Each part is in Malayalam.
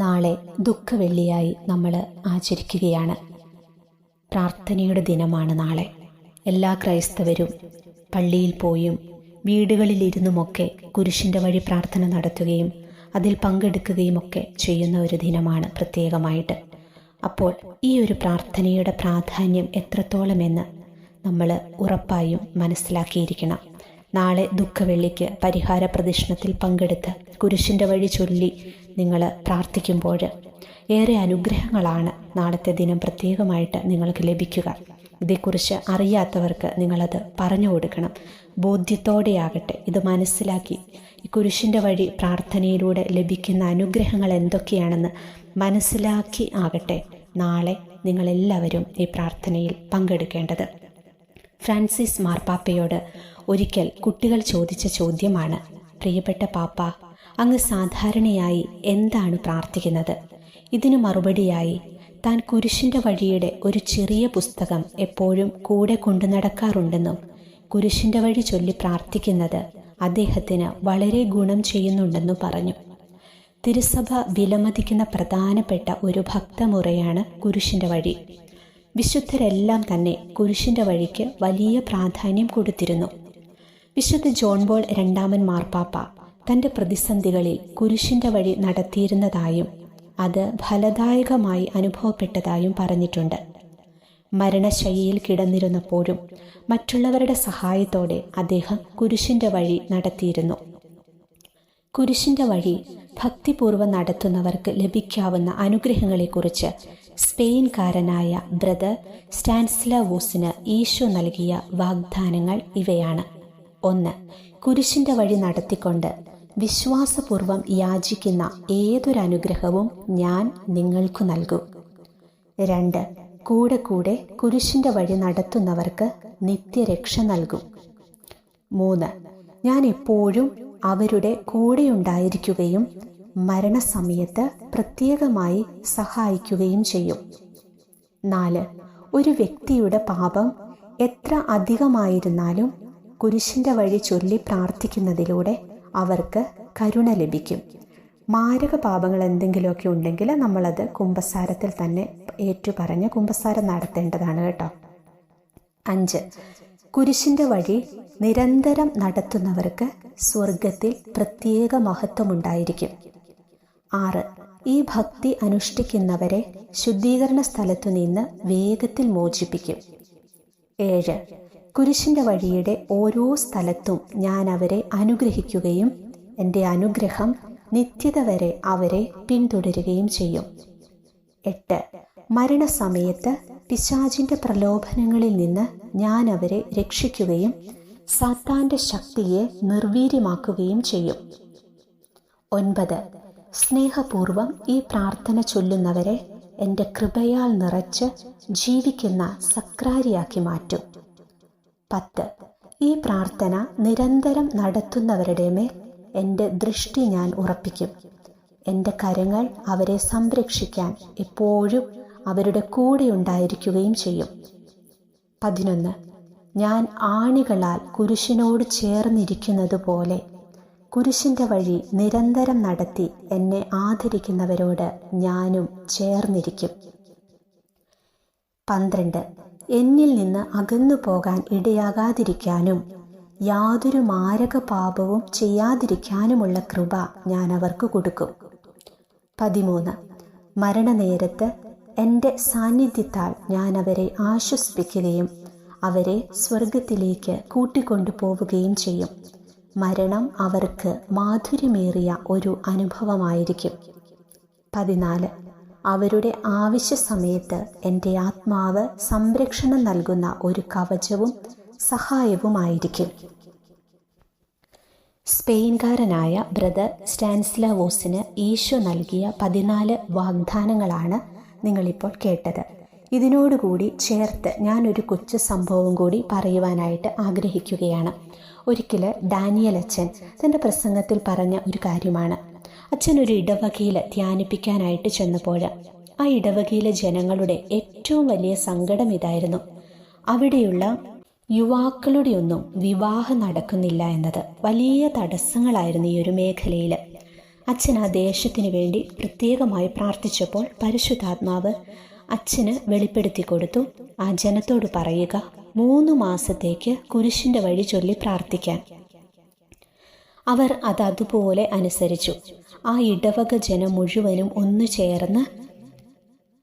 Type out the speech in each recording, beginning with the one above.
നാളെ ദുഃഖവെള്ളിയായി നമ്മൾ ആചരിക്കുകയാണ്. പ്രാർത്ഥനയുടെ ദിനമാണ് നാളെ. എല്ലാ ക്രൈസ്തവരും പള്ളിയിൽ പോയും വീടുകളിലിരുന്നുമൊക്കെ കുരിശിൻ്റെ വഴി പ്രാർത്ഥന നടത്തുകയും അതിൽ പങ്കെടുക്കുകയുമൊക്കെ ചെയ്യുന്ന ഒരു ദിനമാണ് പ്രത്യേകമായിട്ട്. അപ്പോൾ ഈ ഒരു പ്രാർത്ഥനയുടെ പ്രാധാന്യം എത്രത്തോളമെന്ന് നമ്മൾ ഉറപ്പായും മനസ്സിലാക്കിയിരിക്കണം. നാളെ ദുഃഖവെള്ളിക്ക് പരിഹാര പ്രദക്ഷിണത്തിൽ പങ്കെടുത്ത് കുരിശിൻ്റെ വഴി ചൊല്ലി നിങ്ങൾ പ്രാർത്ഥിക്കുമ്പോൾ ഏറെ അനുഗ്രഹങ്ങളാണ് നാളത്തെ ദിനം പ്രത്യേകമായിട്ട് നിങ്ങൾക്ക് ലഭിക്കുക. ഇതേക്കുറിച്ച് അറിയാത്തവർക്ക് നിങ്ങളത് പറഞ്ഞു കൊടുക്കണം. ബോധ്യത്തോടെയാകട്ടെ ഇത് മനസ്സിലാക്കി ഈ കുരിശിൻ്റെ വഴി പ്രാർത്ഥനയിലൂടെ ലഭിക്കുന്ന അനുഗ്രഹങ്ങൾ എന്തൊക്കെയാണെന്ന് മനസ്സിലാക്കി ആകട്ടെ നാളെ നിങ്ങളെല്ലാവരും ഈ പ്രാർത്ഥനയിൽ പങ്കെടുക്കേണ്ടത്. ഫ്രാൻസിസ് മാർപ്പാപ്പയോട് ഒരിക്കൽ കുട്ടികൾ ചോദിച്ച ചോദ്യമാണ്, പ്രിയപ്പെട്ട പാപ്പ, അങ്ങ് സാധാരണയായി എന്താണ് പ്രാർത്ഥിക്കുന്നത്? ഇതിനു മറുപടിയായി താൻ കുരിശിൻ്റെ വഴിയുടെ ഒരു ചെറിയ പുസ്തകം എപ്പോഴും കൂടെ കൊണ്ടു നടക്കാറുണ്ടെന്നും കുരിശിൻ്റെ വഴി ചൊല്ലി പ്രാർത്ഥിക്കുന്നത് അദ്ദേഹത്തിന് വളരെ ഗുണം ചെയ്യുന്നുണ്ടെന്നും പറഞ്ഞു. തിരുസഭ വിലമതിക്കുന്ന പ്രധാനപ്പെട്ട ഒരു ഭക്തമുറയാണ് കുരിശിൻ്റെ വഴി. വിശുദ്ധരെല്ലാം തന്നെ കുരിശിൻ്റെ വഴിക്ക് വലിയ പ്രാധാന്യം കൊടുത്തിരുന്നു. വിശുദ്ധ ജോൺ പോൾ രണ്ടാമൻ മാർപ്പാപ്പ തൻ്റെ പ്രതിസന്ധികളിൽ കുരിശിൻ്റെ വഴി നടത്തിയിരുന്നതായും അത് ഫലദായകമായി അനുഭവപ്പെട്ടതായും പറഞ്ഞിട്ടുണ്ട്. മരണശയ്യയിൽ കിടന്നിരുന്നപ്പോഴും മറ്റുള്ളവരുടെ സഹായത്തോടെ അദ്ദേഹം കുരിശിൻ്റെ വഴി നടത്തിയിരുന്നു. കുരിശിൻ്റെ വഴി ഭക്തിപൂർവ്വം നടത്തുന്നവർക്ക് ലഭിക്കാവുന്ന അനുഗ്രഹങ്ങളെക്കുറിച്ച് സ്പെയിൻകാരനായ ബ്രദർ സ്റ്റാനിസ്ലാവോസിന് ഈശോ നൽകിയ വാഗ്ദാനങ്ങൾ ഇവയാണ്. 1. കുരിശിൻ്റെ വഴി നടത്തിക്കൊണ്ട് വിശ്വാസപൂർവം യാചിക്കുന്ന ഏതൊരനുഗ്രഹവും ഞാൻ നിങ്ങൾക്ക് നൽകും. 2. കൂടെ കൂടെ കുരിശിൻ്റെ വഴി നടത്തുന്നവർക്ക് നിത്യരക്ഷ നൽകും. 3. ഞാൻ എപ്പോഴും അവരുടെ കൂടെയുണ്ടായിരിക്കുകയും മരണസമയത്ത് പ്രത്യേകമായി സഹായിക്കുകയും ചെയ്യും. 4. ഒരു വ്യക്തിയുടെ പാപം എത്ര അധികമായിരുന്നാലും കുരിശിൻ്റെ വഴി ചൊല്ലി പ്രാർത്ഥിക്കുന്നതിലൂടെ അവർക്ക് കരുണ ലഭിക്കും. മാരക പാപങ്ങൾ എന്തെങ്കിലുമൊക്കെ ഉണ്ടെങ്കിൽ നമ്മളത് കുമ്പസാരത്തിൽ തന്നെ ഏറ്റുപറഞ്ഞ് കുമ്പസാരം നടത്തേണ്ടതാണ് കേട്ടോ. 5. കുരിശിൻ്റെ വഴി നിരന്തരം നടത്തുന്നവർക്ക് സ്വർഗത്തിൽ പ്രത്യേക മഹത്വമുണ്ടായിരിക്കും. 6. ഈ ഭക്തി അനുഷ്ഠിക്കുന്നവരെ ശുദ്ധീകരണ സ്ഥലത്തു നിന്ന് വേഗത്തിൽ മോചിപ്പിക്കും. 7. കുരിശിൻ്റെ വഴിയുടെ ഓരോ സ്ഥലത്തും ഞാൻ അവരെ അനുഗ്രഹിക്കുകയും എൻ്റെ അനുഗ്രഹം നിത്യത വരെ അവരെ പിന്തുടരുകയും ചെയ്യും. 8. മരണസമയത്ത് പിശാചിൻ്റെ പ്രലോഭനങ്ങളിൽ നിന്ന് ഞാൻ അവരെ രക്ഷിക്കുകയും സാത്താൻ്റെ ശക്തിയെ നിർവീര്യമാക്കുകയും ചെയ്യും. 9. സ്നേഹപൂർവം ഈ പ്രാർത്ഥന ചൊല്ലുന്നവരെ എൻ്റെ കൃപയാൽ നിറച്ച് ജീവിക്കുന്ന സക്രാരിയാക്കി മാറ്റും. 10. ഈ പ്രാർത്ഥന നിരന്തരം നടത്തുന്നവരുടെ മേൽ എൻ്റെ ദൃഷ്ടി ഞാൻ ഉറപ്പിക്കും. എൻ്റെ കരങ്ങൾ അവരെ സംരക്ഷിക്കാൻ എപ്പോഴും അവരുടെ കൂടെ ഉണ്ടായിരിക്കുകയും ചെയ്യും. 11. ഞാൻ ആണികളാൽ കുരിശിനോട് ചേർന്നിരിക്കുന്നത് പോലെ കുരിശിൻ്റെ വഴി നിരന്തരം നടത്തി എന്നെ ആദരിക്കുന്നവരോട് ഞാനും ചേർന്നിരിക്കും. 12. എന്നിൽ നിന്ന് അകന്നു പോകാൻ ഇടയാകാതിരിക്കാനും യാതൊരു മാരക പാപവും ചെയ്യാതിരിക്കാനുമുള്ള കൃപ ഞാൻ അവർക്ക് കൊടുക്കും. 13. മരണനേരത്ത് എൻ്റെ സാന്നിധ്യത്താൽ ഞാൻ അവരെ ആശ്വസിപ്പിക്കുകയും അവരെ സ്വർഗത്തിലേക്ക് കൂട്ടിക്കൊണ്ടു പോവുകയും ചെയ്യും. മരണം അവർക്ക് മാധുര്യമേറിയ ഒരു അനുഭവമായിരിക്കും. 14. അവരുടെ ആവശ്യ സമയത്ത് എൻ്റെ ആത്മാവ് സംരക്ഷണം നൽകുന്ന ഒരു കവചവും സഹായവുമായിരിക്കും. സ്പെയിൻകാരനായ ബ്രദർ സ്റ്റാനിസ്ലാവോസിന് ഈശോ നൽകിയ 14 വാഗ്ദാനങ്ങളാണ് നിങ്ങളിപ്പോൾ കേട്ടത്. ഇതിനോടുകൂടി ചേർത്ത് ഞാനൊരു കൊച്ചു സംഭവം കൂടി പറയുവാനായിട്ട് ആഗ്രഹിക്കുകയാണ്. ഒരിക്കൽ ഡാനിയൽ അച്ഛൻ തൻ്റെ പ്രസംഗത്തിൽ പറഞ്ഞ ഒരു കാര്യമാണ്. അച്ഛൻ ഒരു ഇടവകയിൽ ധ്യാനിപ്പിക്കാനായിട്ട് ചെന്നപ്പോൾ ആ ഇടവകയിലെ ജനങ്ങളുടെ ഏറ്റവും വലിയ സങ്കടം ഇതായിരുന്നു. അവിടെയുള്ള യുവാക്കളുടെ ഒന്നും വിവാഹം നടക്കുന്നില്ല എന്നത് വലിയ തടസ്സങ്ങളായിരുന്നു ഈ ഒരു മേഖലയിൽ. അച്ഛൻ ആ ദേശത്തിനു വേണ്ടി പ്രത്യേകമായി പ്രാർത്ഥിച്ചപ്പോൾ പരിശുദ്ധാത്മാവ് അച്ഛന് വെളിപ്പെടുത്തി കൊടുത്തു, ആ ജനത്തോട് പറയുക 3 മാസത്തേക്ക് കുരിശിൻ്റെ വഴി ചൊല്ലി പ്രാർത്ഥിക്കാൻ. അവർ അതുപോലെ അനുസരിച്ചു. ആ ഇടവക ജനം മുഴുവനും ഒന്നു ചേർന്ന്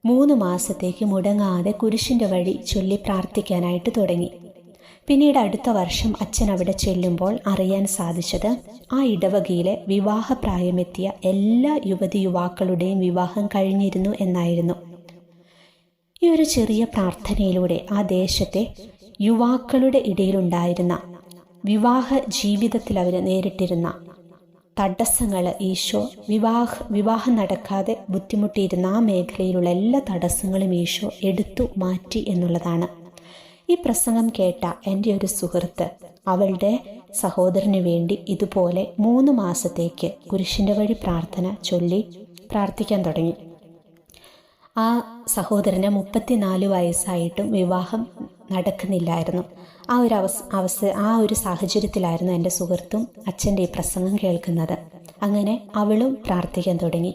3 മാസത്തേക്ക് മുടങ്ങാതെ കുരിശിൻ്റെ വഴി ചൊല്ലി പ്രാർത്ഥിക്കാനായിട്ട് തുടങ്ങി. പിന്നീട് അടുത്ത വർഷം അച്ഛൻ അവിടെ ചെല്ലുമ്പോൾ അറിയാൻ സാധിച്ചത് ആ ഇടവകയിലെ വിവാഹപ്രായമെത്തിയ എല്ലാ യുവാക്കളുടെയും വിവാഹം കഴിഞ്ഞിരുന്നു എന്നായിരുന്നു. ഈ ഒരു ചെറിയ പ്രാർത്ഥനയിലൂടെ ആ ദേശത്തെ യുവാക്കളുടെ ഇടയിലുണ്ടായിരുന്ന വിവാഹ ജീവിതത്തിൽ അവർ നേരിട്ടിരുന്ന തടസ്സങ്ങൾ ഈശോ വിവാഹം നടക്കാതെ ബുദ്ധിമുട്ടിയിരുന്ന ആ മേഖലയിലുള്ള എല്ലാ തടസ്സങ്ങളും ഈശോ എടുത്തു മാറ്റി എന്നുള്ളതാണ്. ഈ പ്രസംഗം കേട്ട എൻ്റെ ഒരു സുഹൃത്ത് അവളുടെ സഹോദരന് വേണ്ടി ഇതുപോലെ 3 മാസത്തേക്ക് കുരിശിൻ്റെ വഴി പ്രാർത്ഥന ചൊല്ലി പ്രാർത്ഥിക്കാൻ തുടങ്ങി. ആ സഹോദരന് 34 വയസ്സായിട്ടും വിവാഹം നടക്കുന്നില്ലായിരുന്നു. ആ ഒരു സാഹചര്യത്തിലായിരുന്നു എൻ്റെ സുഹൃത്തും അച്ഛൻ്റെ ഈ പ്രസംഗം കേൾക്കുന്നത്. അങ്ങനെ അവളും പ്രാർത്ഥിക്കാൻ തുടങ്ങി.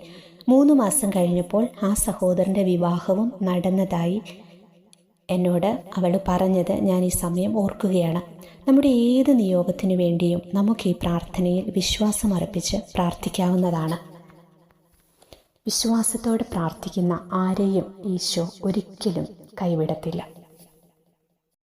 3 മാസം കഴിഞ്ഞപ്പോൾ ആ സഹോദരൻ്റെ വിവാഹവും നടന്നതായി എന്നോട് അവൾ പറഞ്ഞത് ഞാൻ ഈ സമയം ഓർക്കുകയാണ്. നമ്മുടെ ഏത് നിയോഗത്തിനു വേണ്ടിയും നമുക്ക് ഈ പ്രാർത്ഥനയിൽ വിശ്വാസം അർപ്പിച്ച് പ്രാർത്ഥിക്കാവുന്നതാണ്. വിശ്വാസത്തോടെ പ്രാർത്ഥിക്കുന്ന ആരെയും ഈശോ ഒരിക്കലും കൈവിടത്തില്ല.